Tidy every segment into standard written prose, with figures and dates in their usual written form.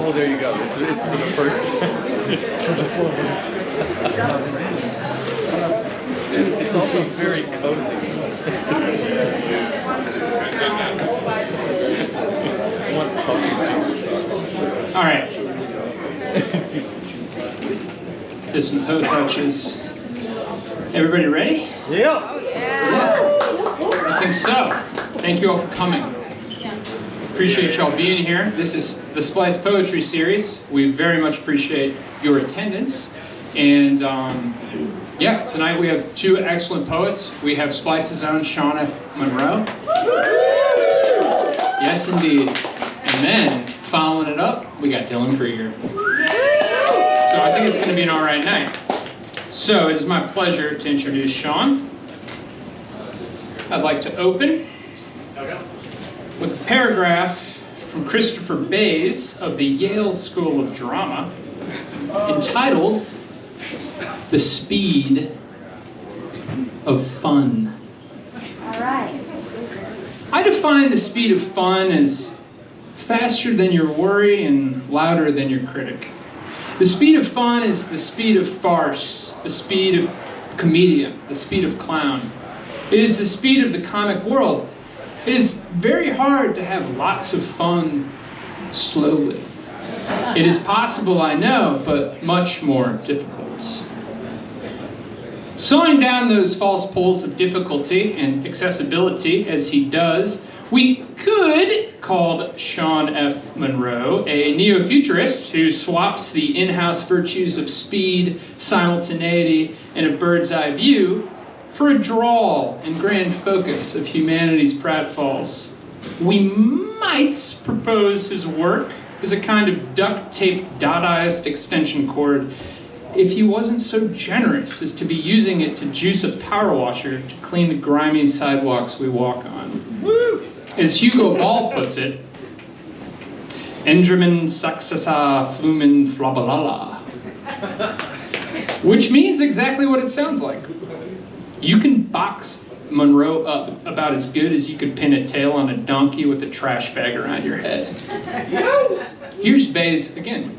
Well, there you go. This is for the first. It's also very cozy. All right. Did some toe touches. Everybody ready? Yeah. I think so. Thank you all for coming. Appreciate y'all being here. This is the Splice Poetry Series. We very much appreciate your attendance. And yeah, tonight we have two excellent poets. We have Splice's own Sean F. Munro. Yes, indeed. And then, following it up, we got Dylan Krieger. So I think it's going to be an all right night. So it is my pleasure to introduce Sean. I'd like to open with a paragraph from Christopher Bays of the Yale School of Drama entitled "The Speed of Fun." All right. I define the speed of fun as faster than your worry and louder than your critic. The speed of fun is the speed of farce, the speed of comedian, the speed of clown. It is the speed of the comic world. It is very hard to have lots of fun slowly. It is possible, I know, but much more difficult. Sawing down those false poles of difficulty and accessibility, as he does, we could call Sean F. Munro a neo-futurist who swaps the in-house virtues of speed, simultaneity, and a bird's-eye view for a drawl and grand focus of humanity's pratfalls. We might propose his work as a kind of duct-taped Dadaist extension cord if he wasn't so generous as to be using it to juice a power washer to clean the grimy sidewalks we walk on. Woo! As Hugo Ball puts it, Endramin saxasa flumen flabalala, which means exactly what it sounds like. You can box Munro up about as good as you could pin a tail on a donkey with a trash bag around your head. Here's Bays again.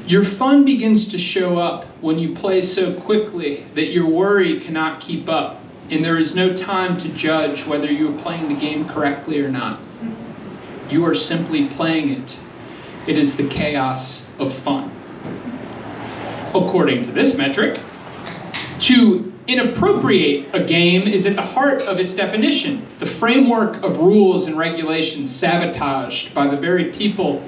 Your fun begins to show up when you play so quickly that your worry cannot keep up, and there is no time to judge whether you are playing the game correctly or not. You are simply playing it. It is the chaos of fun. According to this metric, to inappropriate a game is at the heart of its definition, the framework of rules and regulations sabotaged by the very people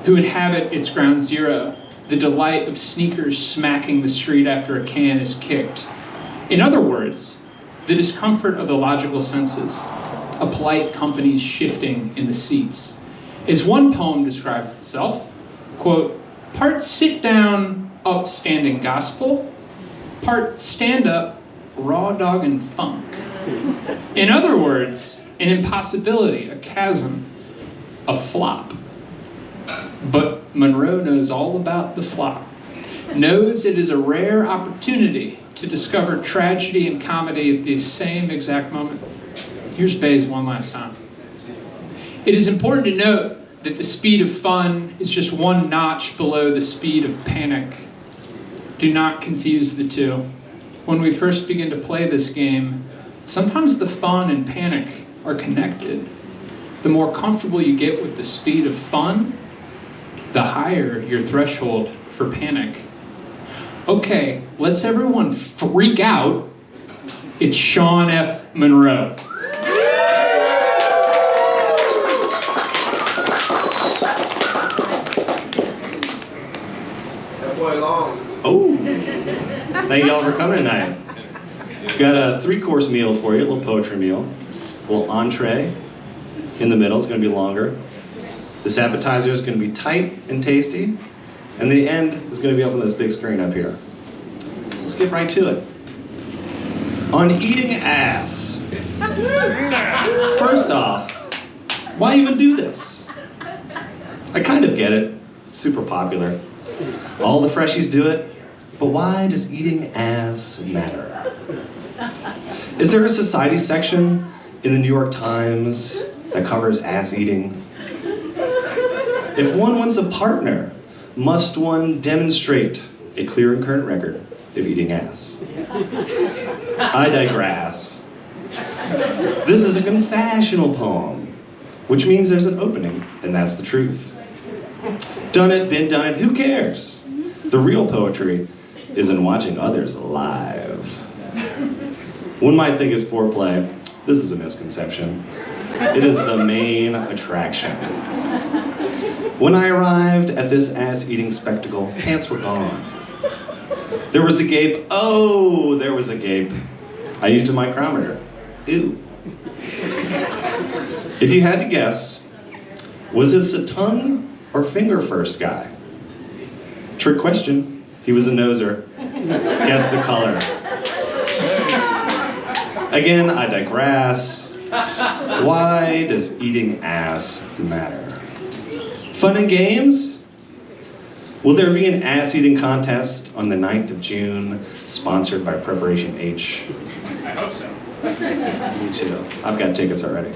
who inhabit its ground zero, the delight of sneakers smacking the street after a can is kicked. In other words, the discomfort of the logical senses, a polite company's shifting in the seats. As one poem describes itself, quote, part sit-down, upstanding gospel, part stand-up, raw dog and funk. In other words, an impossibility, a chasm, a flop. But Munro knows all about the flop, knows it is a rare opportunity to discover tragedy and comedy at the same exact moment. Here's Bays one last time. It is important to note that the speed of fun is just one notch below the speed of panic. Do not confuse the two. When we first begin to play this game, sometimes the fun and panic are connected. The more comfortable you get with the speed of fun, the higher your threshold for panic. Okay, let's everyone freak out. It's Sean F. Munro. Oh, thank y'all for coming tonight. We've got a 3-course meal for you, a little poetry meal. A little entree in the middle, it's gonna be longer. This appetizer is going to be tight and tasty, and the end is going to be up on this big screen up here. So let's get right to it. On eating ass. First off, why even do this? I kind of get it. It's super popular. All the freshies do it, but why does eating ass matter? Is there a society section in the New York Times that covers ass eating? If one wants a partner, must one demonstrate a clear and current record of eating ass? I digress. This is a confessional poem, which means there's an opening, and that's the truth. Done it, been done it, who cares? The real poetry is in watching others live. One might think it's foreplay. This is a misconception. It is the main attraction. When I arrived at this ass-eating spectacle, pants were gone. There was a gape. Oh, there was a gape. I used a micrometer. Ew. If you had to guess, was this a tongue or finger first guy? Trick question. He was a noser. Guess the color. Again, I digress. Why does eating ass matter? Fun and games? Will there be an ass-eating contest on the 9th of June, sponsored by Preparation H? I hope so. Me too. I've got tickets already.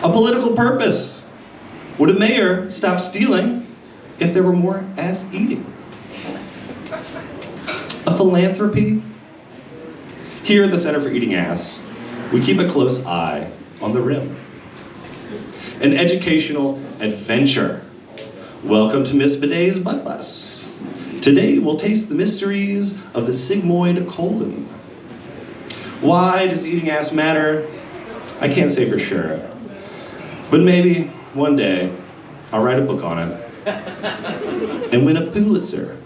A political purpose. Would a mayor stop stealing if there were more ass eating? A philanthropy? Here at the Center for Eating Ass, we keep a close eye on the rim. An educational adventure. Welcome to Miss Bidet's Butt Bus. Today we'll taste the mysteries of the sigmoid colon. Why does eating ass matter? I can't say for sure. But maybe one day I'll write a book on it and win a Pulitzer.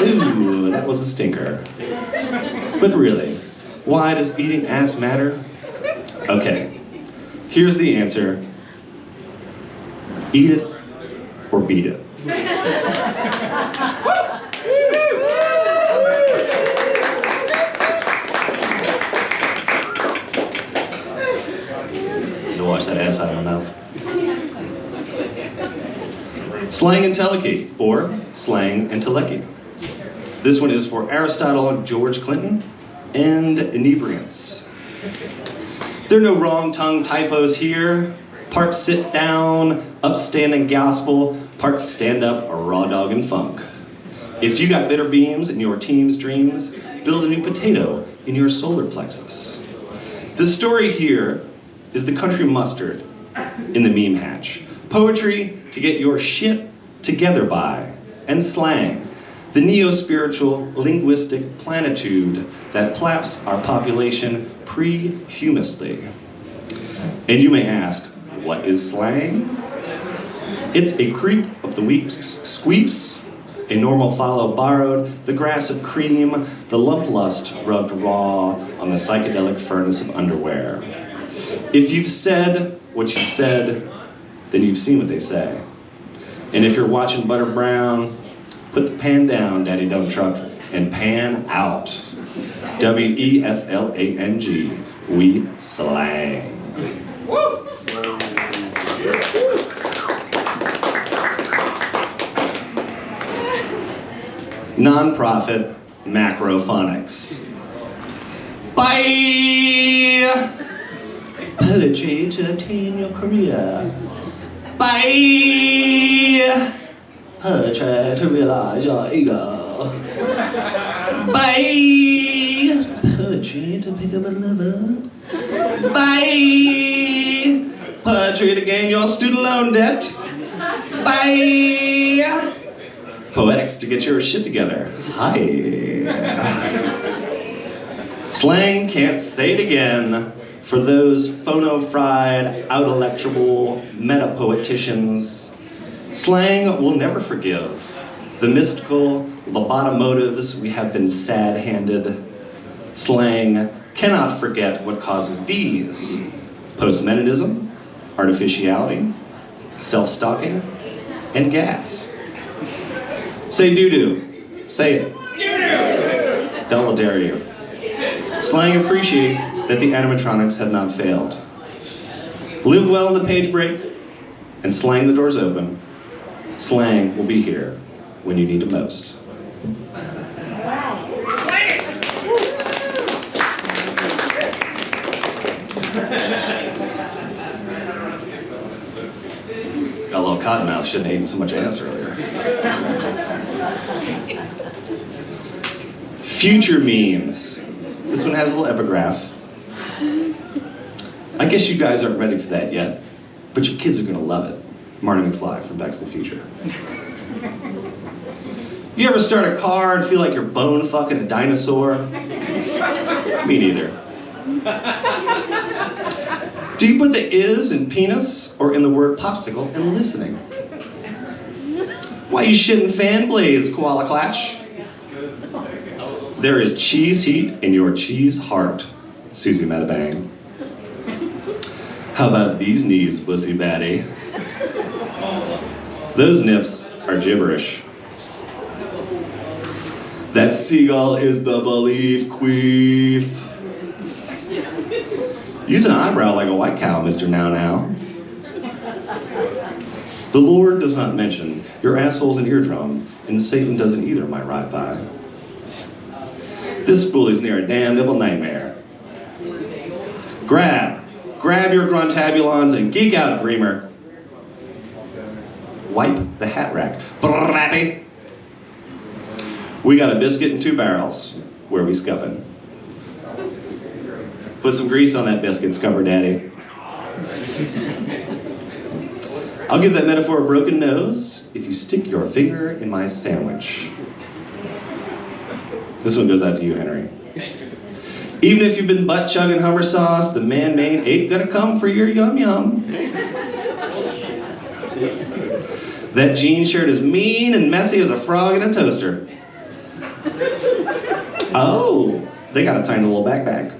Ooh, that was a stinker. But really, why does eating ass matter? Okay, here's the answer. Eat it or beat it. Wash that ass out of my mouth. Slang and telecky, or slang and telecky. This one is for Aristotle, George Clinton, and inebriants. There are no wrong tongue typos here. Part sit down, upstanding gospel, part stand up, or raw dog and funk. If you got bitter beams in your team's dreams, build a new potato in your solar plexus. The story here is the country mustard in the meme hatch. Poetry to get your shit together by, and slang, the neo-spiritual linguistic planitude that plaps our population pre-humously. And you may ask, what is slang? It's a creep of the week's squeeps, a normal follow borrowed, the grass of cream, the lump lust rubbed raw on the psychedelic furnace of underwear. If you've said what you said, then you've seen what they say. And if you're watching Butter Brown, put the pan down, Daddy Dump Truck, and pan out. W-E-S-L-A-N-G. We slang. Woo! Non-profit macrophonics. Bye! Poetry to attain your career. Bye! Poetry to realize your ego. Bye! Poetry to pick up a lover. Bye! Poetry to gain your student loan debt. Bye! Poetics to get your shit together. Hi. Slang can't say it again. For those phono-fried, out-electable meta-poeticians, slang will never forgive the mystical lobotomotives we have been sad-handed. Slang cannot forget what causes these: postmodernism, artificiality, self-stalking, and gas. Say doo-doo. Say it. Doo-doo! Double dare you. Slang appreciates that the animatronics have not failed. Live well in the page break, and slang the doors open. Slang will be here when you need it most. A little cottonmouth shouldn't have eaten so much ass earlier. Future memes. This one has a little epigraph. I guess you guys aren't ready for that yet, but your kids are gonna love it. Marty McFly from Back to the Future. You ever start a car and feel like you're bone fucking a dinosaur? Me neither. Do you put the is in penis or in the word popsicle and listening? Why you shitting fan blades, koala clatch? There is cheese heat in your cheese heart, Susie Metabang. How about these knees, pussy batty? Those nips are gibberish. That seagull is the belief queef. Use an eyebrow like a white cow, Mr. Now Now. The Lord does not mention your asshole's an eardrum, and Satan doesn't either, my right thigh. This bully's near a damn nibble nightmare. Grab your gruntabulons and geek out, Dreamer. Wipe the hat rack. Brappy. We got a biscuit and 2 barrels. Where we scuppin'? Put some grease on that biscuit, scupper daddy. I'll give that metaphor a broken nose if you stick your finger in my sandwich. This one goes out to you, Henry. Even if you've been butt chugging Hummer sauce, the man-made ain't gonna come for your yum-yum. That jean shirt is mean and messy as a frog in a toaster. Oh, they got a tiny little backpack.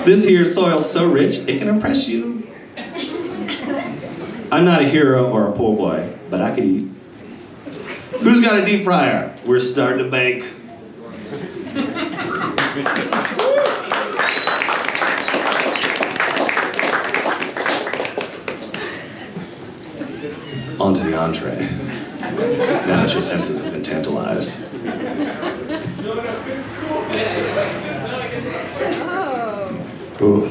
This here soil's so rich, it can impress you. I'm not a hero or a poor boy, but I can eat. Who's got a deep fryer? We're starting to bake. On to the entree. Now that your senses have been tantalized. Ooh.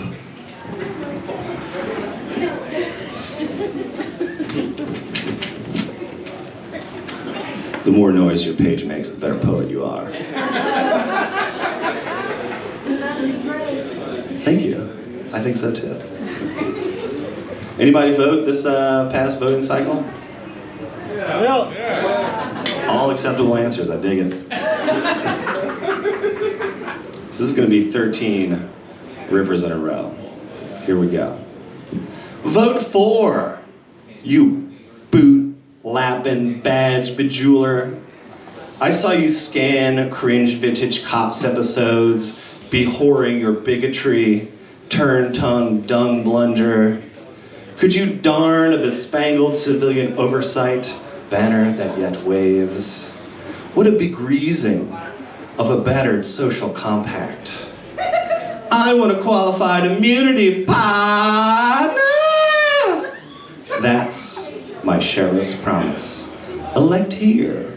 The more noise your page makes, the better poet you are. Thank you. I think so too. Anybody vote this past voting cycle? Yeah. All acceptable answers, I dig it. So this is going to be 13 rippers in a row. Here we go. Vote for, you boot-lapping badge bejeweler. I saw you scan cringe vintage cops episodes, be whoring your bigotry, turn-tongue dung blunger. Could you darn a bespangled civilian oversight banner that yet waves? Would it be greasing of a battered social compact? I want a qualified immunity partner. That's my sheriff's promise. Elect here.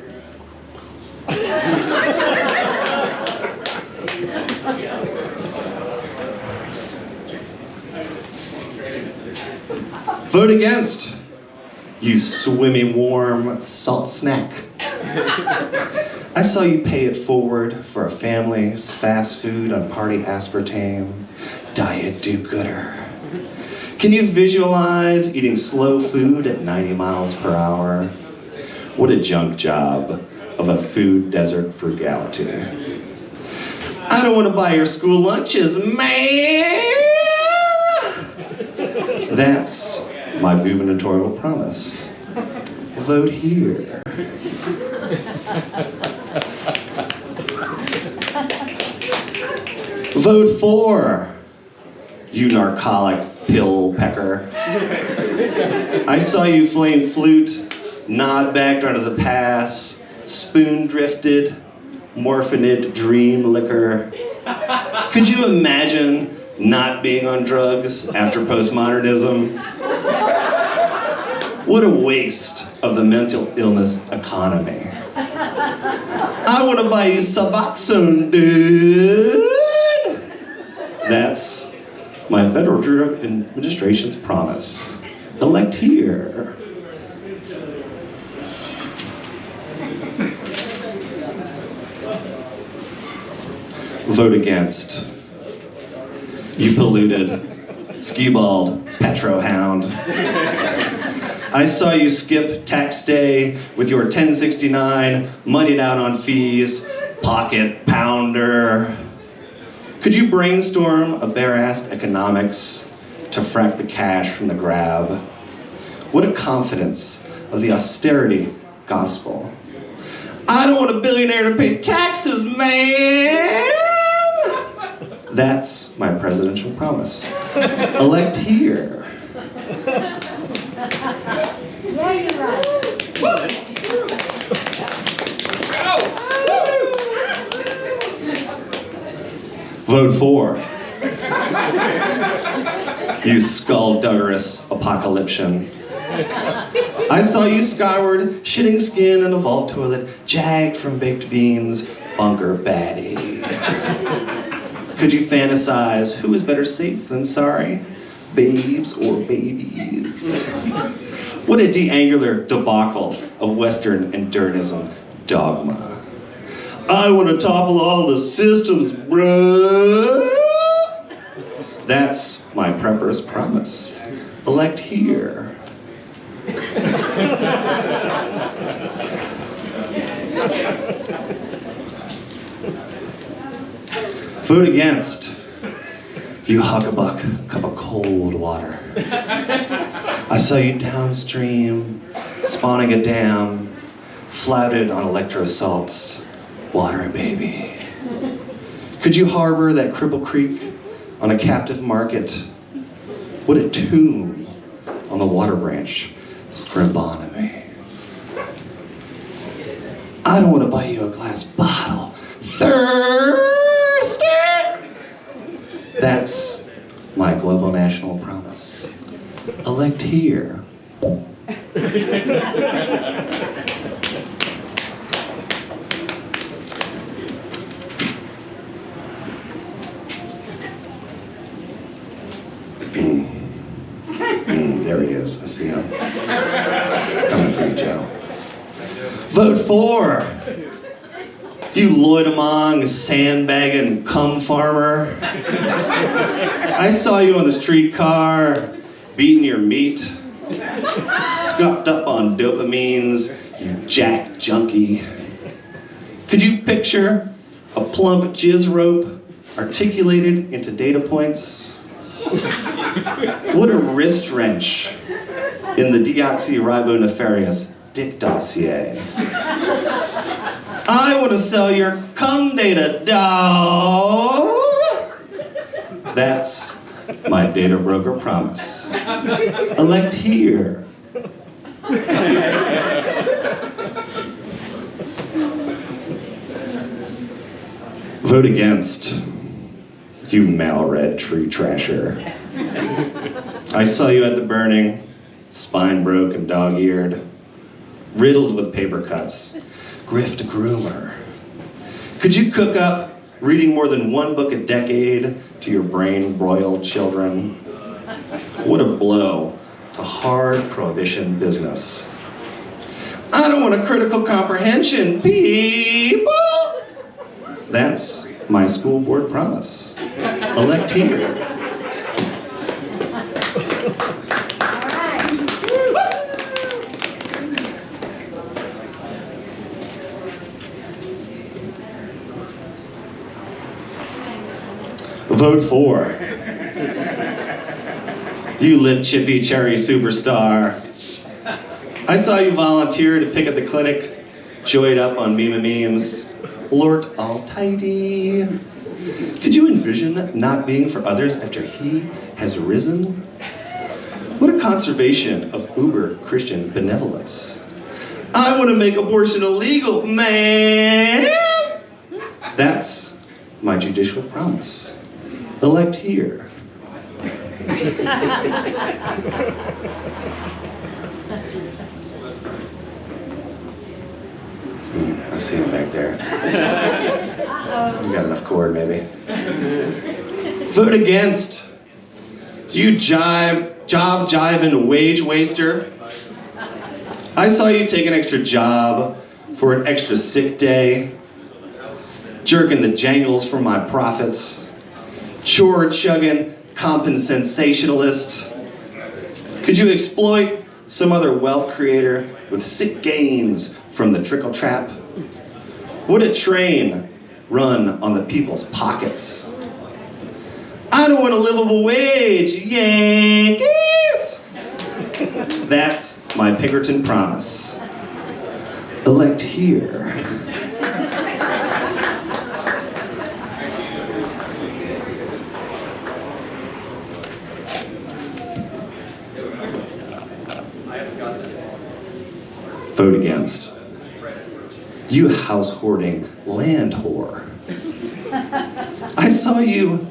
Vote against, you swimmy warm salt snack. I saw you pay it forward for a family's fast food on party aspartame, diet do-gooder. Can you visualize eating slow food at 90 miles per hour? What a junk job of a food desert frugality. I don't want to buy your school lunches, man. That's my gubernatorial promise. Vote here. Vote for, you narcotic pill pecker. I saw you flame flute, nod back under the pass, spoon drifted, morphinid dream liquor. Could you imagine not being on drugs after postmodernism? What a waste of the mental illness economy. I want to buy you Suboxone, dude. That's my Federal Drug Administration's promise. Elect here. Vote against. You polluted, skewbald, petrohound. I saw you skip tax day with your 1069, moneyed out on fees, pocket pounder. Could you brainstorm a bare-assed economics to frack the cash from the grab? What a confidence of the austerity gospel. I don't want a billionaire to pay taxes, man! That's my presidential promise. Elect here. Yeah, you're right. Vote for. You skullduggerous apocalyptian. I saw you skyward, shitting skin in a vault toilet, jagged from baked beans, bunker baddie. Could you fantasize who is better safe than sorry? Babes or babies? What a de-angular debacle of Western endurism dogma. I want to topple all the systems, bruh. That's my prepper's promise. Elect here. Vote against. You huckabuck, cup of cold water. I saw you downstream, spawning a dam, flouted on electro-salts. Water, baby. Could you harbor that Cripple Creek on a captive market? What a tomb on the water branch, Scribonomy. I don't want to buy you a glass bottle. Thirsty! That's my global national promise. Elect here. There he is. I see him. Coming for you, Joe. Vote for. You loitamong, sandbagging cum farmer. I saw you on the streetcar, beating your meat, scuffed up on dopamines, you jack junkie. Could you picture a plump jizz rope articulated into data points? What a wrist wrench in the deoxyribonefarious dick dossier. I want to sell your cum data, dog. That's my data broker promise. Elect here. Vote against. You malread tree trasher. I saw you at the burning, spine broke and dog-eared, riddled with paper cuts, grift groomer. Could you cook up reading more than one book a decade to your brain-broiled children? What a blow to hard prohibition business. I don't want a critical comprehension, people. That's my school board promise. Elect here. Vote for. You lip chippy cherry superstar. I saw you volunteer to pick at the clinic, joyed up on memes. Lord Almighty. Could you envision not being for others after he has risen? What a conservation of uber Christian benevolence. I want to make abortion illegal, man. That's my judicial promise. Elect here. I see him back there. You got enough cord, maybe. Vote against. You jive job jiving wage waster. I saw you take an extra job for an extra sick day, jerking the jangles for my profits, chore chugging compensationalist. Could you exploit some other wealth creator with sick gains from the trickle trap? Would a train run on the people's pockets? I don't want a livable wage, Yankees! That's my Pinkerton promise. Elect here. Vote against. You house-hoarding land whore. I saw you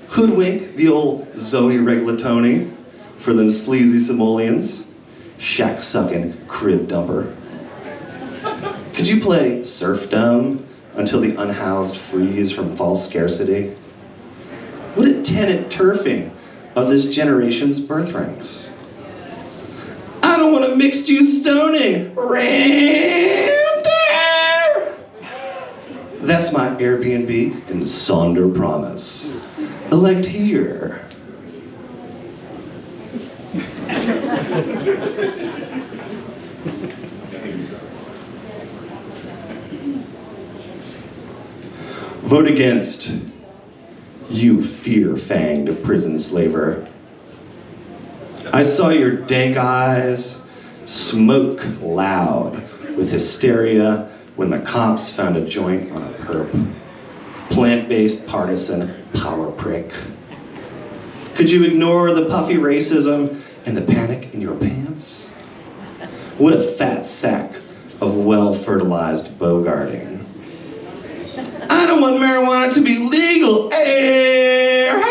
hoodwink the old Zoe Reglatoni for them sleazy simoleons. Shack-sucking crib dumper. Could you play serfdom until the unhoused freeze from false scarcity? What a tenant turfing of this generation's birth ranks. I don't want a mixed-use zoning, renter! That's my Airbnb and Sonder promise. Elect here. Vote against, you fear-fanged prison slaver. I saw your dank eyes smoke loud with hysteria when the cops found a joint on a perp. Plant-based partisan power prick. Could you ignore the puffy racism and the panic in your pants? What a fat sack of well-fertilized bogarting. I don't want marijuana to be legal, airhead!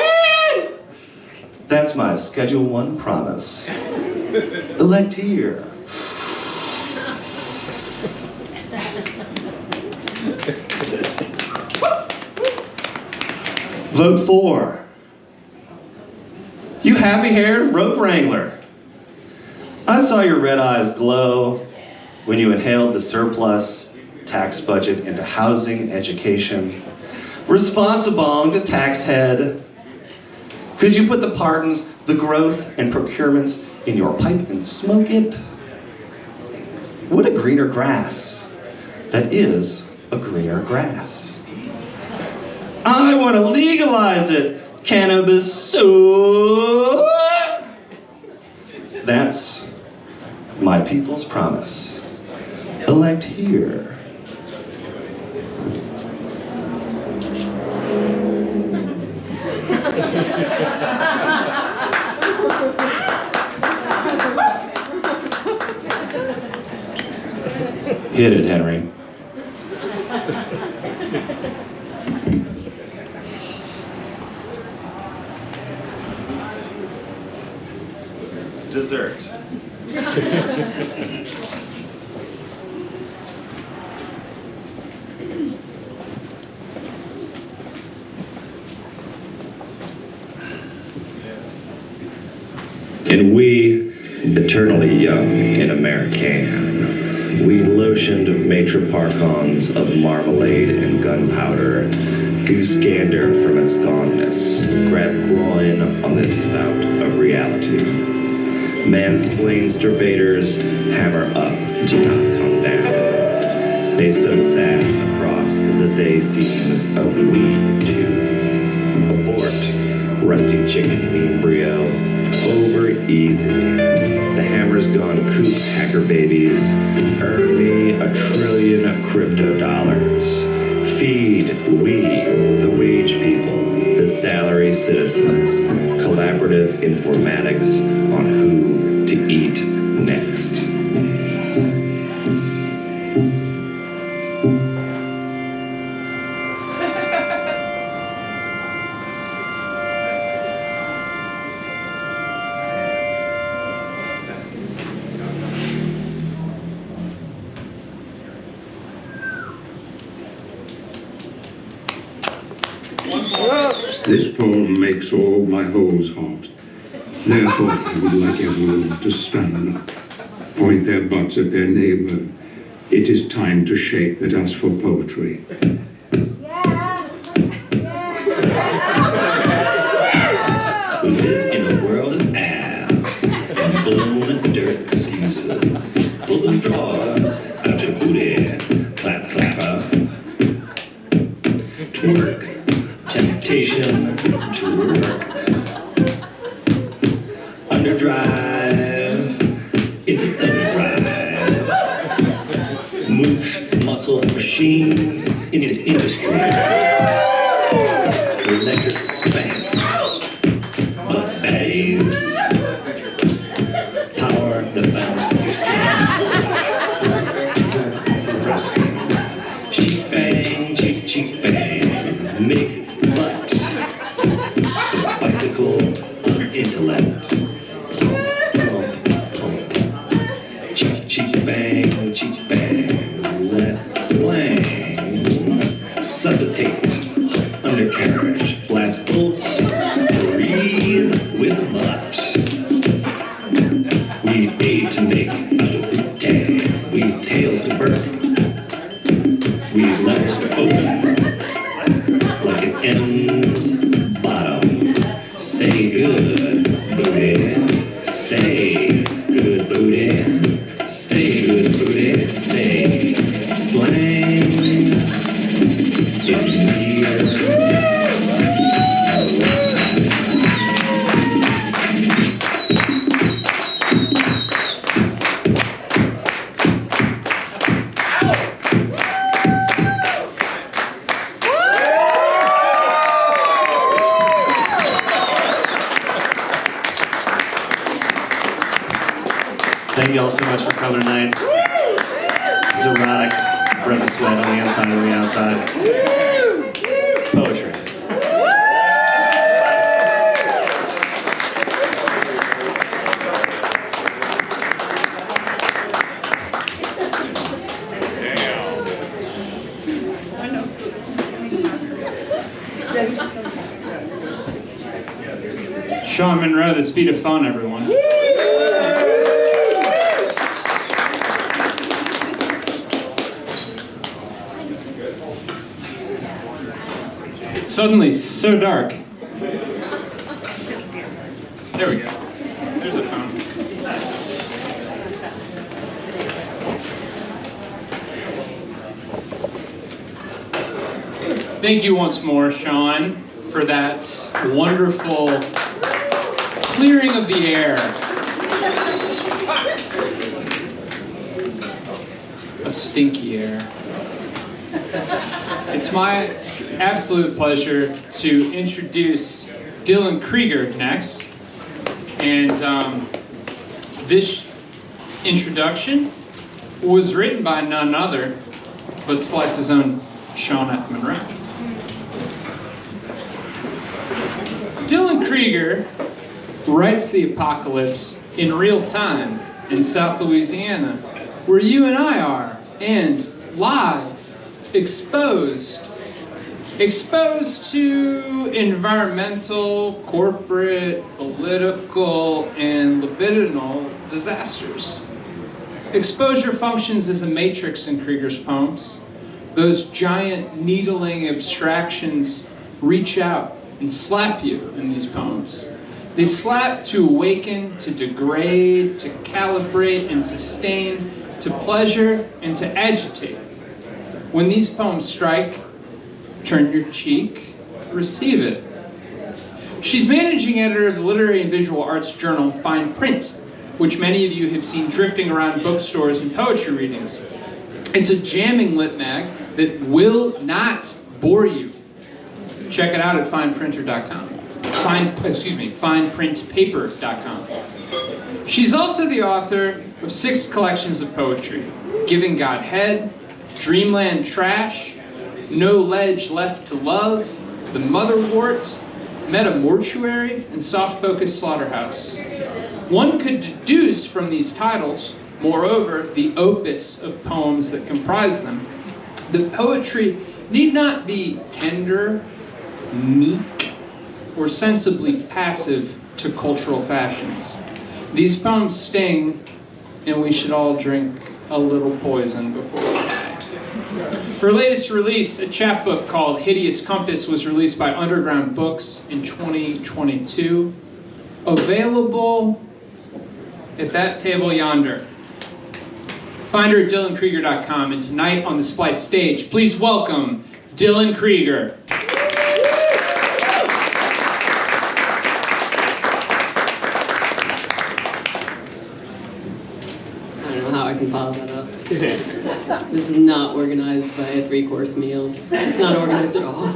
That's my Schedule 1 promise. Elect here. Vote for. You happy-haired rope wrangler. I saw your red eyes glow when you inhaled the surplus tax budget into housing, education, responsible to tax head. Could you put the pardons, the growth, and procurements in your pipe and smoke it? What a greener grass. That is a greener grass. I want to legalize it, cannabis so. That's my people's promise. Elect here. Hit it, Henry. Dessert. And we, eternally young in American, we lotioned maitre parkons of marmalade and gunpowder, goose gander from its goneness, grab groin on this spout of reality. Mansplainsterbaters hammer up to not come down. They sow sass across the they seams of we too. Abort, rusty chicken bean brio, over easy. The hammer's gone coop, hacker babies. Earn me $1 trillion crypto dollars. Feed we, the wage people, the salary citizens, collaborative informatics on who to eat next. This poem makes all my holes haunt. Therefore, I would like everyone to stand up, point their butts at their neighbor. It is time to shake the dust for poetry. We live in a world of ass and bone dirt excuses. Pull them drawers out your booty, clap clapper. Twerk, temptation to work. Underdrive, into underdrive. Moves, muscle, machines, into industry. Electric spanks, butt baddies. Power the bounce your skin. Cheek bang, cheek bang, make butt. The bicycle of intellect. Cheek bang, let slang. Suscitate, undercarriage, blast bolts, breathe with butt. We've aid to make out of booty. We've tails to burn. We've letters to open. Like it ends bottom. Say good, booty. Say good, booty. Stay good, booty. Stay. Slang. If you hear. Thank you all so much for coming tonight. It's erotic, breath of sweat on the inside and the outside. Poetry. Sean Munro, the speed of fun, everyone. It's suddenly so dark. There we go. There's a phone. Thank you once more, Sean, for that wonderful clearing of the air. A stinky air. It's my absolute pleasure to introduce Dylan Krieger next. And this introduction was written by none other but Splice's own Sean F. Munro. Dylan Krieger writes the apocalypse in real time in South Louisiana, where you and I are, and live, exposed to environmental, corporate, political, and libidinal disasters. Exposure functions as a matrix in Krieger's poems. Those giant needling abstractions reach out and slap you in these poems. They slap to awaken, to degrade, to calibrate and sustain, to pleasure and to agitate. When these poems strike, turn your cheek, receive it. She's managing editor of the literary and visual arts journal Fine Print, which many of you have seen drifting around bookstores and poetry readings. It's a jamming lit mag that will not bore you. Check it out at fineprinter.com. Fineprintpaper.com. She's also the author of 6 collections of poetry: Giving Godhead, Dreamland Trash, No Ledge Left to Love, The Mother Wart, Metamortuary, and Soft-Focus Slaughterhouse. One could deduce from these titles, moreover, the opus of poems that comprise them, that poetry need not be tender, meek, or sensibly passive to cultural fashions. These poems sting, and we should all drink a little poison before we die. Her latest release, a chapbook called Hideous Compass, was released by Underground Books in 2022. Available at that table yonder. Find her at DylanKrieger.com, and tonight on the Splice stage, please welcome Dylan Krieger. I don't know how I can follow that up. This is not organized by a 3-course meal. It's not organized at all.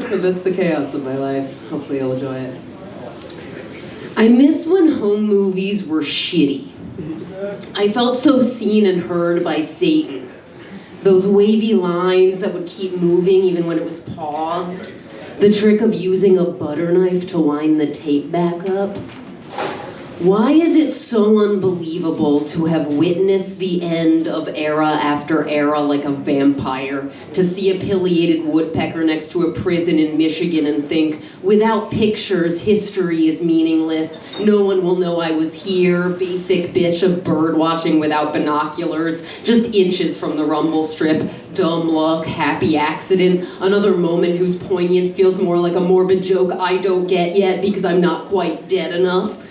But that's the chaos of my life. Hopefully you'll enjoy it. I miss when home movies were shitty. I felt so seen and heard by Satan. Those wavy lines that would keep moving even when it was paused. The trick of using a butter knife to wind the tape back up. Why is it so unbelievable to have witnessed the end of era after era like a vampire? To see a pileated woodpecker next to a prison in Michigan and think, without pictures, history is meaningless. No one will know I was here. Basic bitch of bird watching without binoculars. Just inches from the rumble strip. Dumb luck, happy accident. Another moment whose poignance feels more like a morbid joke I don't get yet because I'm not quite dead enough.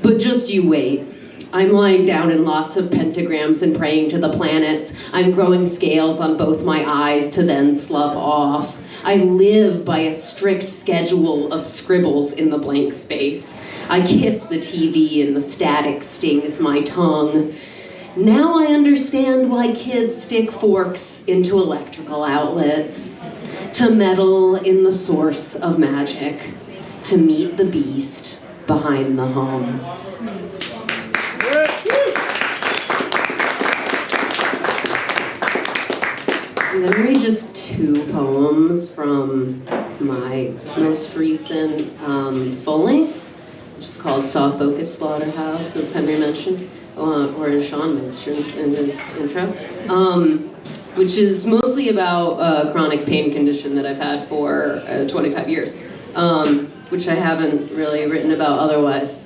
But just you wait. I'm lying down in lots of pentagrams and praying to the planets. I'm growing scales on both my eyes to then slough off. I live by a strict schedule of scribbles in the blank space. I kiss the TV and the static stings my tongue. Now I understand why kids stick forks into electrical outlets. To meddle in the source of magic. To meet the beast behind the hum. I'm going to read just 2 poems from my most recent full-length, which is called Soft-Focus Slaughterhouse, as Henry mentioned, or as Sean mentioned in his intro, which is mostly about a chronic pain condition that I've had for 25 years. Which I haven't really written about otherwise.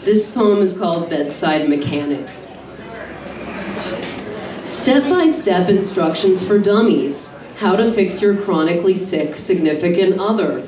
This poem is called Bedside Mechanic. Step-by-step instructions for dummies. How to fix your chronically sick significant other.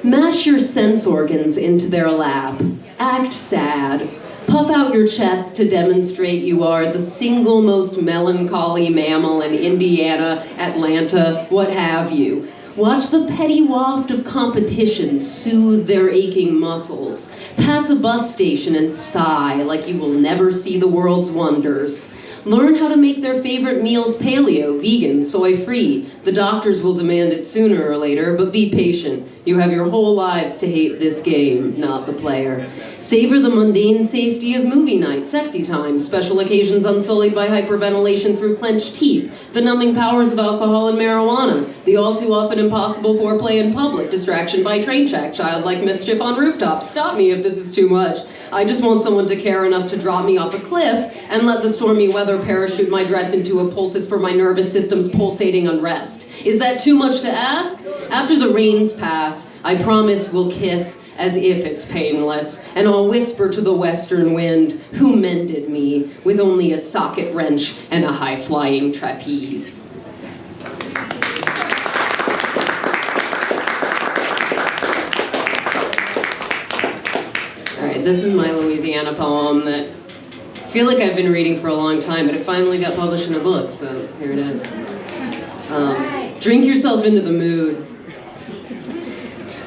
Mash your sense organs into their lap. Act sad. Puff out your chest to demonstrate you are the single most melancholy mammal in Indiana, Atlanta, what have you. Watch the petty waft of competition soothe their aching muscles. Pass a bus station and sigh like you will never see the world's wonders. Learn how to make their favorite meals paleo, vegan, soy-free. The doctors will demand it sooner or later, but be patient. You have your whole lives to hate this game, not the player. Savor the mundane safety of movie night, sexy time, special occasions unsullied by hyperventilation through clenched teeth, the numbing powers of alcohol and marijuana, the all too often impossible foreplay in public, distraction by train track, childlike mischief on rooftops. Stop me if this is too much. I just want someone to care enough to drop me off a cliff and let the stormy weather parachute my dress into a poultice for my nervous system's pulsating unrest. Is that too much to ask? After the rains pass, I promise we'll kiss as if it's painless, and I'll whisper to the western wind, who mended me with only a socket wrench and a high-flying trapeze. All right, this is my Louisiana poem that I feel like I've been reading for a long time, but it finally got published in a book, so here it is. Drink yourself into the mood.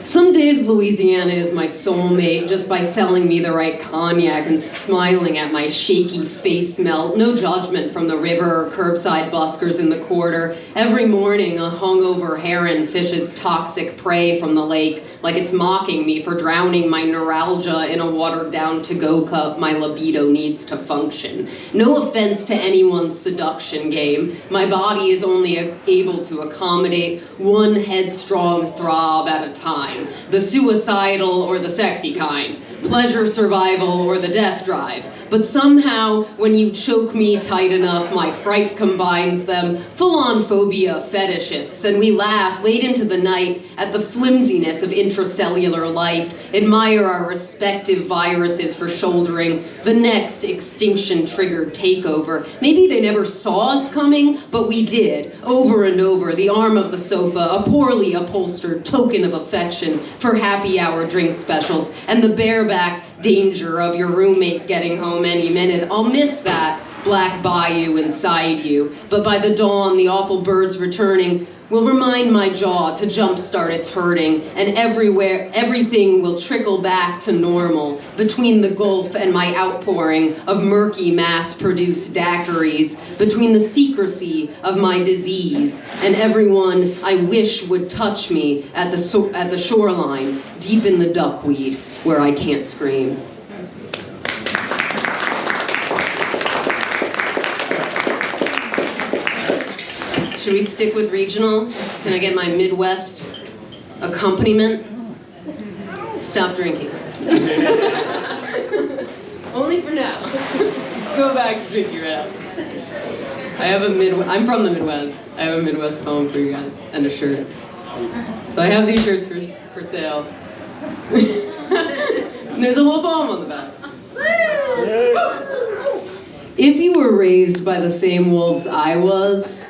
Some days Louisiana is my soulmate just by selling me the right cognac and smiling at my shaky face melt. No judgment from the river or curbside buskers in the quarter. Every morning a hungover heron fishes toxic prey from the lake like it's mocking me for drowning my neuralgia in a watered-down to-go cup my libido needs to function. No offense to anyone's seduction game. My body is only able to accommodate one headstrong throb at a time. the suicidal or the sexy kind, pleasure survival or the death drive. But somehow, when you choke me tight enough, my fright combines them, full-on phobia fetishists, and we laugh late into the night at the flimsiness of intracellular life, admire our respective viruses for shouldering the next extinction-triggered takeover. Maybe they never saw us coming, but we did, over and over, the arm of the sofa, a poorly upholstered token of affection for happy hour drink specials, and the bareback danger of your roommate getting home any minute. I'll miss that black bayou inside you, but by the dawn, the awful birds returning will remind my jaw to jumpstart its hurting, and everything will trickle back to normal between the gulf and my outpouring of murky mass-produced daiquiris, between the secrecy of my disease and everyone I wish would touch me at the shoreline, deep in the duckweed, where I can't scream. Should we stick with regional? Can I get my Midwest accompaniment? Stop drinking. Only for now. Go back to drinking right now. I'm from the Midwest. I have a Midwest poem for you guys and a shirt. So I have these shirts for sale. And there's a whole poem on the back. If you were raised by the same wolves I was,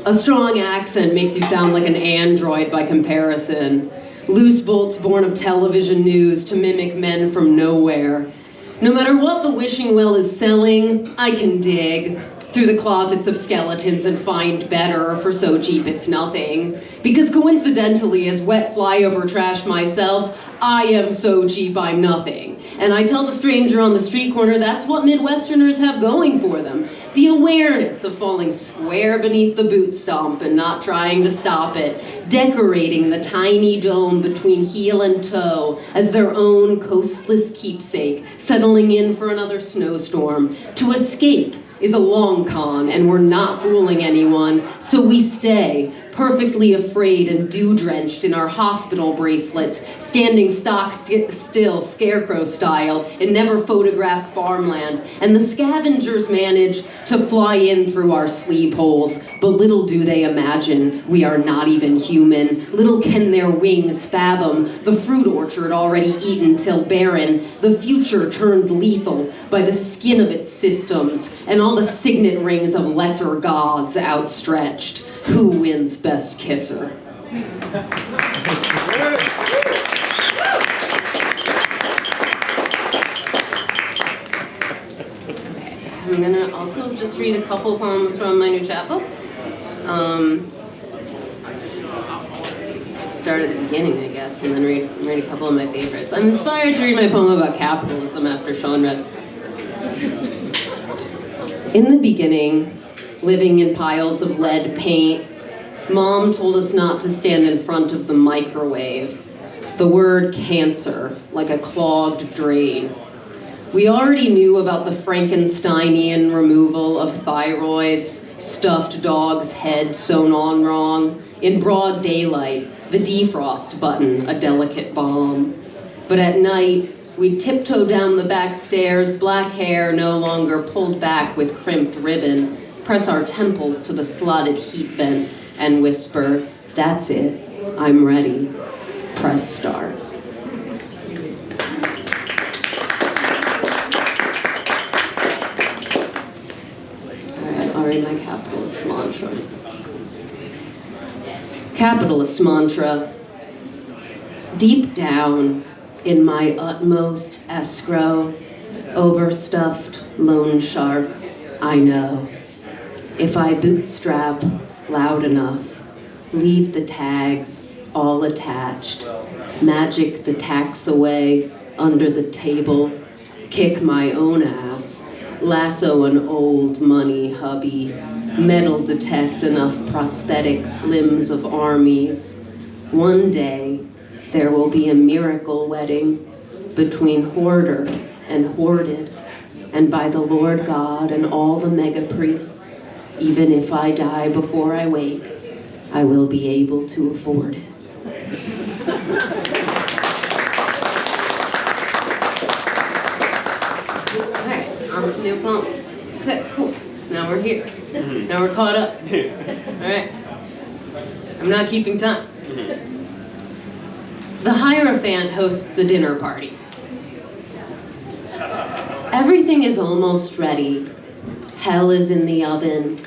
a strong accent makes you sound like an android by comparison. Loose bolts born of television news to mimic men from nowhere. No matter what the wishing well is selling, I can dig through the closets of skeletons and find better, for so cheap it's nothing. Because coincidentally, as wet flyover trash myself, I am so cheap I'm nothing. And I tell the stranger on the street corner that's what Midwesterners have going for them. The awareness of falling square beneath the boot stomp and not trying to stop it, decorating the tiny dome between heel and toe as their own coastless keepsake, settling in for another snowstorm. To escape is a long con, and we're not fooling anyone, so we stay, perfectly afraid and dew-drenched in our hospital bracelets, standing stock still, scarecrow style, in never photographed farmland, and the scavengers manage to fly in through our sleeve holes, but little do they imagine we are not even human. Little can their wings fathom the fruit orchard already eaten till barren, the future turned lethal by the skin of its systems, and all the signet rings of lesser gods outstretched. Who wins best kisser? I'm gonna also just read a couple poems from my new chapbook. Start at the beginning, I guess, and then read a couple of my favorites. I'm inspired to read my poem about capitalism after Sean read. In the beginning, living in piles of lead paint, Mom told us not to stand in front of the microwave. The word cancer, like a clogged drain. We already knew about the Frankensteinian removal of thyroids, stuffed dog's head sewn on wrong, in broad daylight, the defrost button, a delicate balm. But at night, we'd tiptoe down the back stairs, black hair no longer pulled back with crimped ribbon, press our temples to the slotted heat vent, and whisper, "That's it, I'm ready. Press start." All right, I'll read my capitalist mantra. Capitalist mantra. Deep down in my utmost escrow, overstuffed loan shark, I know. If I bootstrap loud enough, leave the tags all attached, magic the tax away under the table, kick my own ass, lasso an old money hubby, metal detect enough prosthetic limbs of armies. One day, there will be a miracle wedding between hoarder and hoarded, and by the Lord God and all the mega priests, even if I die before I wake, I will be able to afford it. On to new poems. Okay, cool. Now we're here. Now we're caught up. Alright. I'm not keeping time. The Hierophant hosts a dinner party. Everything is almost ready. Hell is in the oven.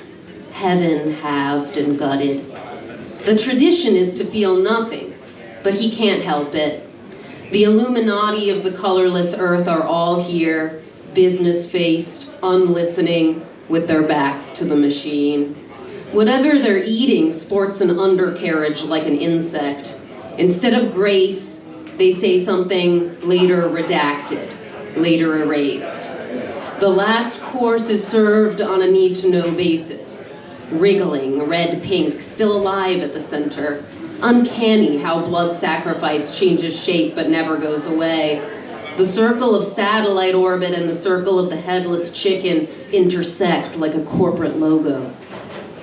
Heaven halved and gutted. The tradition is to feel nothing, but he can't help it. The Illuminati of the colorless earth are all here, business-faced, unlistening, with their backs to the machine. Whatever they're eating sports an undercarriage like an insect. Instead of grace, they say something later redacted, later erased. The last course is served on a need-to-know basis. Wriggling, red-pink, still alive at the center. Uncanny how blood sacrifice changes shape but never goes away. The circle of satellite orbit and the circle of the headless chicken intersect like a corporate logo.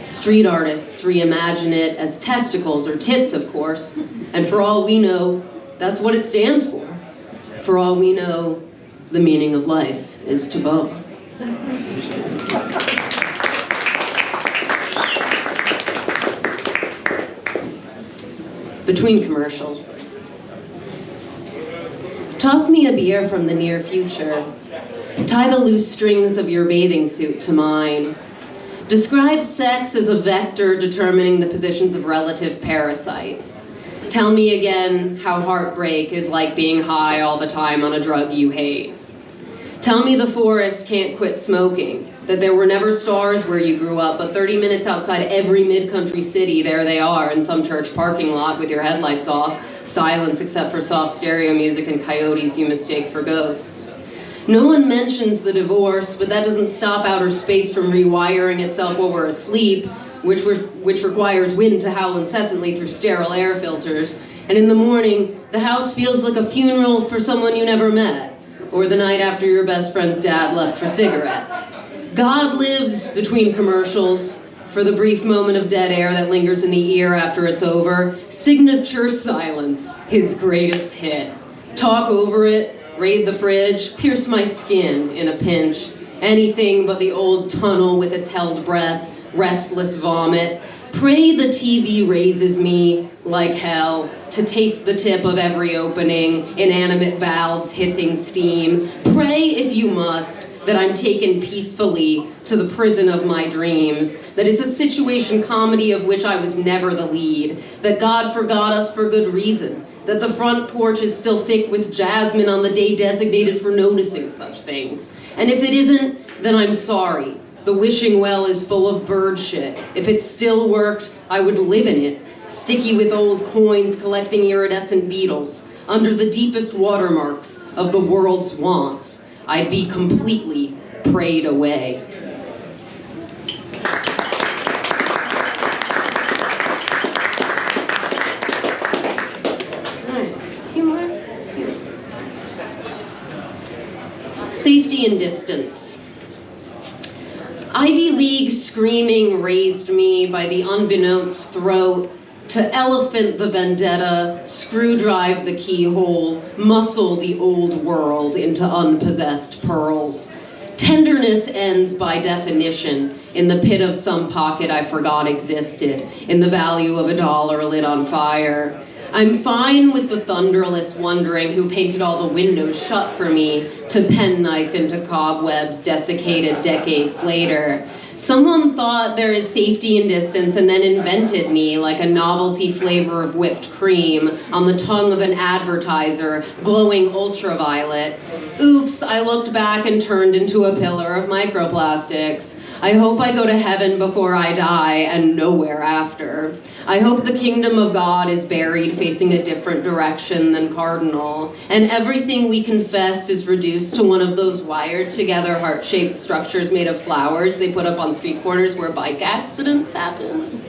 Street artists reimagine it as testicles or tits, of course, and for all we know, that's what it stands for. For all we know, the meaning of life is to bone. Between commercials. Toss me a beer from the near future. Tie the loose strings of your bathing suit to mine. Describe sex as a vector determining the positions of relative parasites. Tell me again how heartbreak is like being high all the time on a drug you hate. Tell me the forest can't quit smoking, that there were never stars where you grew up, but 30 minutes outside every mid-country city, there they are in some church parking lot with your headlights off, silence except for soft stereo music and coyotes you mistake for ghosts. No one mentions the divorce, but that doesn't stop outer space from rewiring itself while we're asleep, which requires wind to howl incessantly through sterile air filters. And in the morning, the house feels like a funeral for someone you never met, or the night after your best friend's dad left for cigarettes. God lives between commercials, for the brief moment of dead air that lingers in the ear after it's over. Signature silence, his greatest hit. Talk over it, raid the fridge, pierce my skin in a pinch. Anything but the old tunnel with its held breath, restless vomit. Pray the TV raises me, like hell, to taste the tip of every opening, inanimate valves hissing steam. Pray, if you must, that I'm taken peacefully to the prison of my dreams, that it's a situation comedy of which I was never the lead, that God forgot us for good reason, that the front porch is still thick with jasmine on the day designated for noticing such things. And if it isn't, then I'm sorry. The wishing well is full of bird shit. If it still worked, I would live in it, sticky with old coins collecting iridescent beetles, under the deepest watermarks of the world's wants. I'd be completely prayed away. All right, a few more. Here. Safety and distance. Ivy League screaming raised me by the unbeknownst throat to elephant the vendetta, screw-drive the keyhole, muscle the old world into unpossessed pearls. Tenderness ends by definition in the pit of some pocket I forgot existed, in the value of $1 lit on fire. I'm fine with the thunderless wondering who painted all the windows shut for me to penknife into cobwebs desiccated decades later. Someone thought there is safety and distance and then invented me like a novelty flavor of whipped cream on the tongue of an advertiser, glowing ultraviolet. Oops, I looked back and turned into a pillar of microplastics. I hope I go to heaven before I die and nowhere after. I hope the kingdom of God is buried facing a different direction than cardinal, and everything we confessed is reduced to one of those wired together heart-shaped structures made of flowers they put up on street corners where bike accidents happen.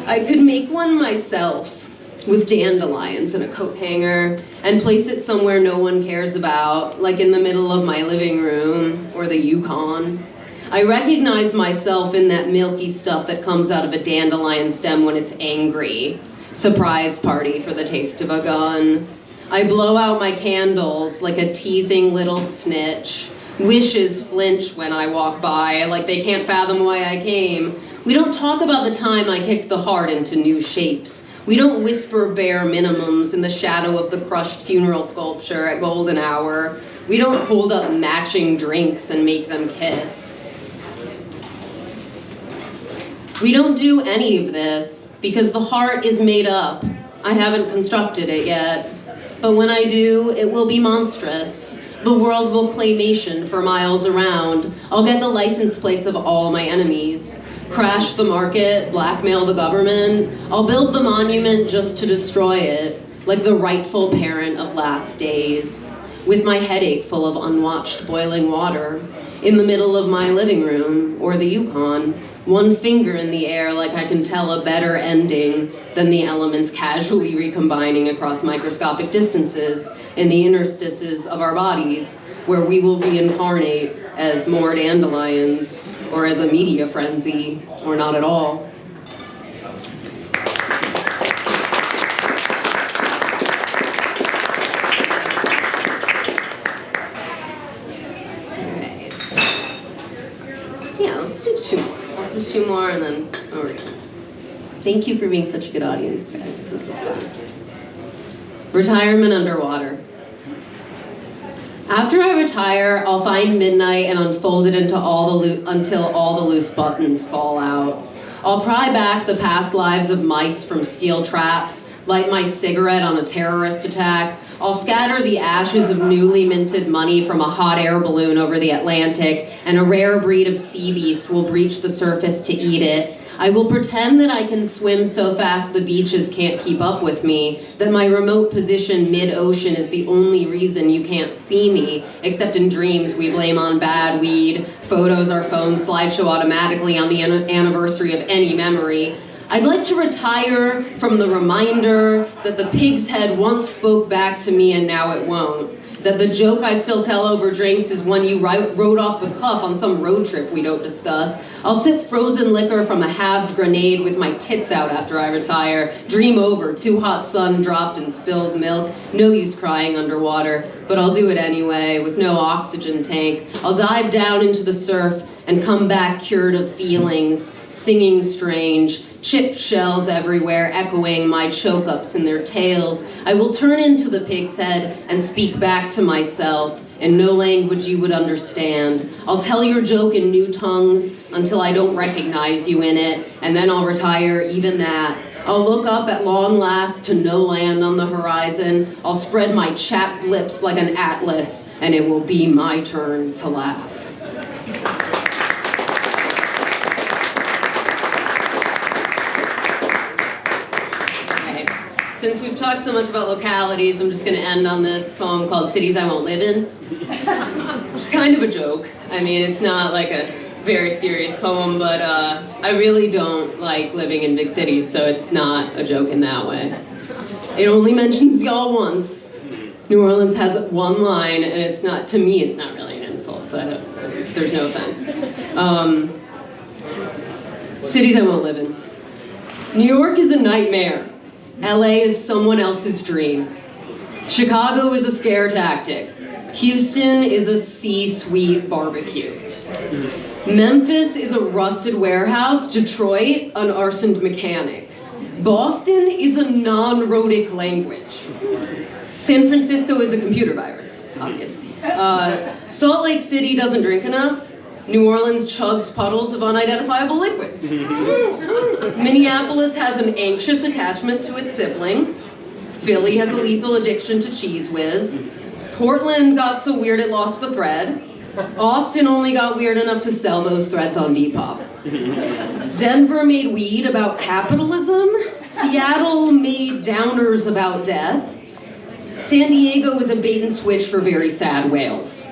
I could make one myself with dandelions in a coat hanger and place it somewhere no one cares about, like in the middle of my living room or the Yukon. I recognize myself in that milky stuff that comes out of a dandelion stem when it's angry. Surprise party for the taste of a gun. I blow out my candles like a teasing little snitch. Wishes flinch when I walk by, like they can't fathom why I came. We don't talk about the time I kicked the heart into new shapes. We don't whisper bare minimums in the shadow of the crushed funeral sculpture at golden hour. We don't hold up matching drinks and make them kiss. We don't do any of this because the heart is made up. I haven't constructed it yet. But when I do, it will be monstrous. The world will claymation for miles around. I'll get the license plates of all my enemies. Crash the market, blackmail the government. I'll build the monument just to destroy it, like the rightful parent of last days. With my headache full of unwatched boiling water, in the middle of my living room, or the Yukon, one finger in the air like I can tell a better ending than the elements casually recombining across microscopic distances in the interstices of our bodies, where we will reincarnate as more dandelions, or as a media frenzy, or not at all. Alright. Yeah, let's do two more. Let's do two more and then we're done. Thank you for being such a good audience, guys. This was fun. Retirement underwater. After I retire, I'll find midnight and unfold it until all the loose buttons fall out. I'll pry back the past lives of mice from steel traps, light my cigarette on a terrorist attack. I'll scatter the ashes of newly minted money from a hot air balloon over the Atlantic, and a rare breed of sea beast will breach the surface to eat it. I will pretend that I can swim so fast the beaches can't keep up with me, that my remote position mid-ocean is the only reason you can't see me, except in dreams we blame on bad weed, photos our phones slideshow automatically on the anniversary of any memory. I'd like to retire from the reminder that the pig's head once spoke back to me and now it won't. That the joke I still tell over drinks is one you wrote off the cuff on some road trip we don't discuss. I'll sip frozen liquor from a halved grenade with my tits out after I retire. Dream over, too hot sun dropped and spilled milk. No use crying underwater, but I'll do it anyway with no oxygen tank. I'll dive down into the surf and come back cured of feelings, singing strange. Chipped shells everywhere, echoing my choke-ups in their tails. I will turn into the pig's head and speak back to myself in no language you would understand. I'll tell your joke in new tongues until I don't recognize you in it, and then I'll retire even that. I'll look up at long last to no land on the horizon. I'll spread my chapped lips like an atlas, and it will be my turn to laugh. Since we've talked so much about localities, I'm just going to end on this poem called Cities I Won't Live In. It's kind of a joke. I mean, it's not like a very serious poem, but I really don't like living in big cities, so it's not a joke in that way. It only mentions y'all once. New Orleans has one line, and it's not, to me, it's not really an insult, so there's no offense. Cities I won't live in. New York is a nightmare. LA is someone else's dream. Chicago is a scare tactic. Houston is a C-suite barbecue. Memphis is a rusted warehouse. Detroit, an arsoned mechanic. Boston is a non-rhotic language. San Francisco is a computer virus, obviously. Salt Lake City doesn't drink enough. New Orleans chugs puddles of unidentifiable liquid. Minneapolis has an anxious attachment to its sibling. Philly has a lethal addiction to Cheese Whiz. Portland got so weird it lost the thread. Austin only got weird enough to sell those threads on Depop. Denver made weed about capitalism. Seattle made downers about death. San Diego is a bait and switch for very sad whales.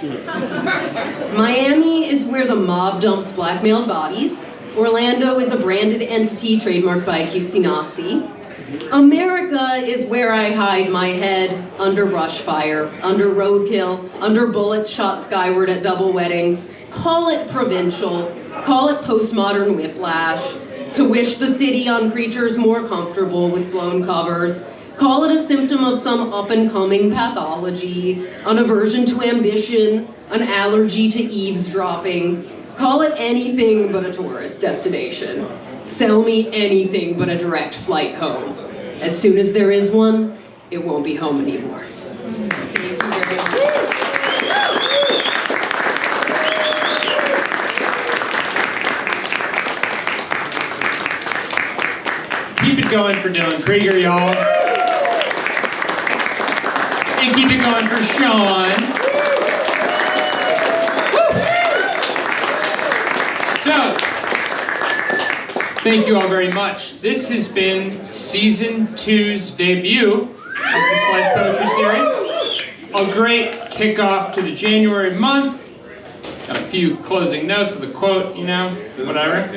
Miami is where the mob dumps blackmailed bodies. Orlando is a branded entity trademarked by a cutesy Nazi. America is where I hide my head under brush fire, under roadkill, under bullets shot skyward at double weddings. Call it provincial, call it postmodern whiplash, to wish the city on creatures more comfortable with blown covers. Call it a symptom of some up-and-coming pathology, an aversion to ambition, an allergy to eavesdropping. Call it anything but a tourist destination. Sell me anything but a direct flight home. As soon as there is one, it won't be home anymore. Thank you very much. Keep it going for Dylan Krieger, y'all. And keep it going for Sean. Woo! So, thank you all very much. This has been Season 2's debut of the Splice Poetry Series. A great kickoff to the January month. Got a few closing notes with a quote, you know, whatever.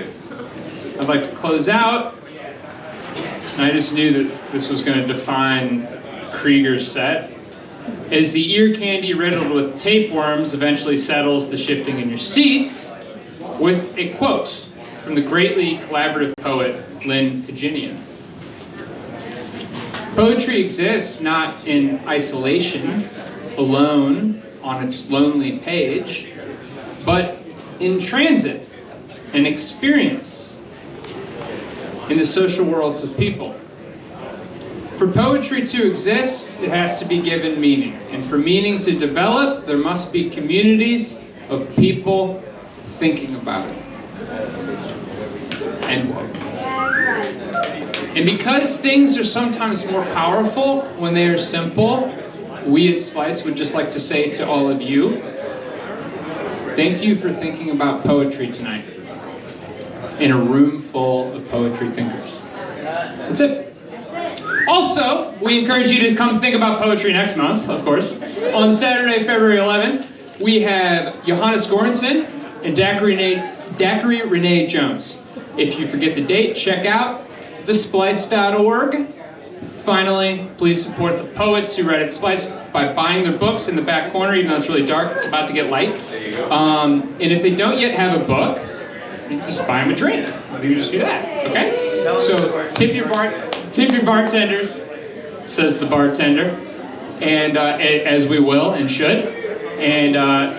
I'd like to close out. And I just knew that this was going to define Krieger's set. As the ear candy riddled with tapeworms eventually settles the shifting in your seats, with a quote from the greatly collaborative poet Lynn Kajinian. Poetry exists not in isolation, alone on its lonely page, but in transit and experience in the social worlds of people. For poetry to exist, it has to be given meaning. And for meaning to develop, there must be communities of people thinking about it. End quote. And because things are sometimes more powerful when they are simple, we at Splice would just like to say to all of you, thank you for thinking about poetry tonight in a room full of poetry thinkers. That's it. Also, we encourage you to come think about poetry next month, of course. On Saturday, February 11th, we have Johannes Goranson and Daiquiri Renee Jones. If you forget the date, check out thesplice.org. Finally, please support the poets who write at Splice by buying their books in the back corner, even though it's really dark, it's about to get light. And if they don't yet have a book, you just buy them a drink. You just do that, okay? So tip your bartenders, says the bartender, and as we will and should. And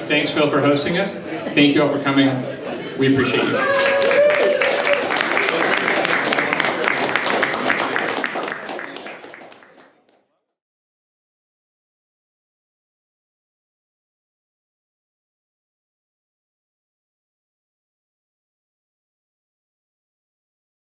thanks, Phil, for hosting us. Thank you all for coming. We appreciate you.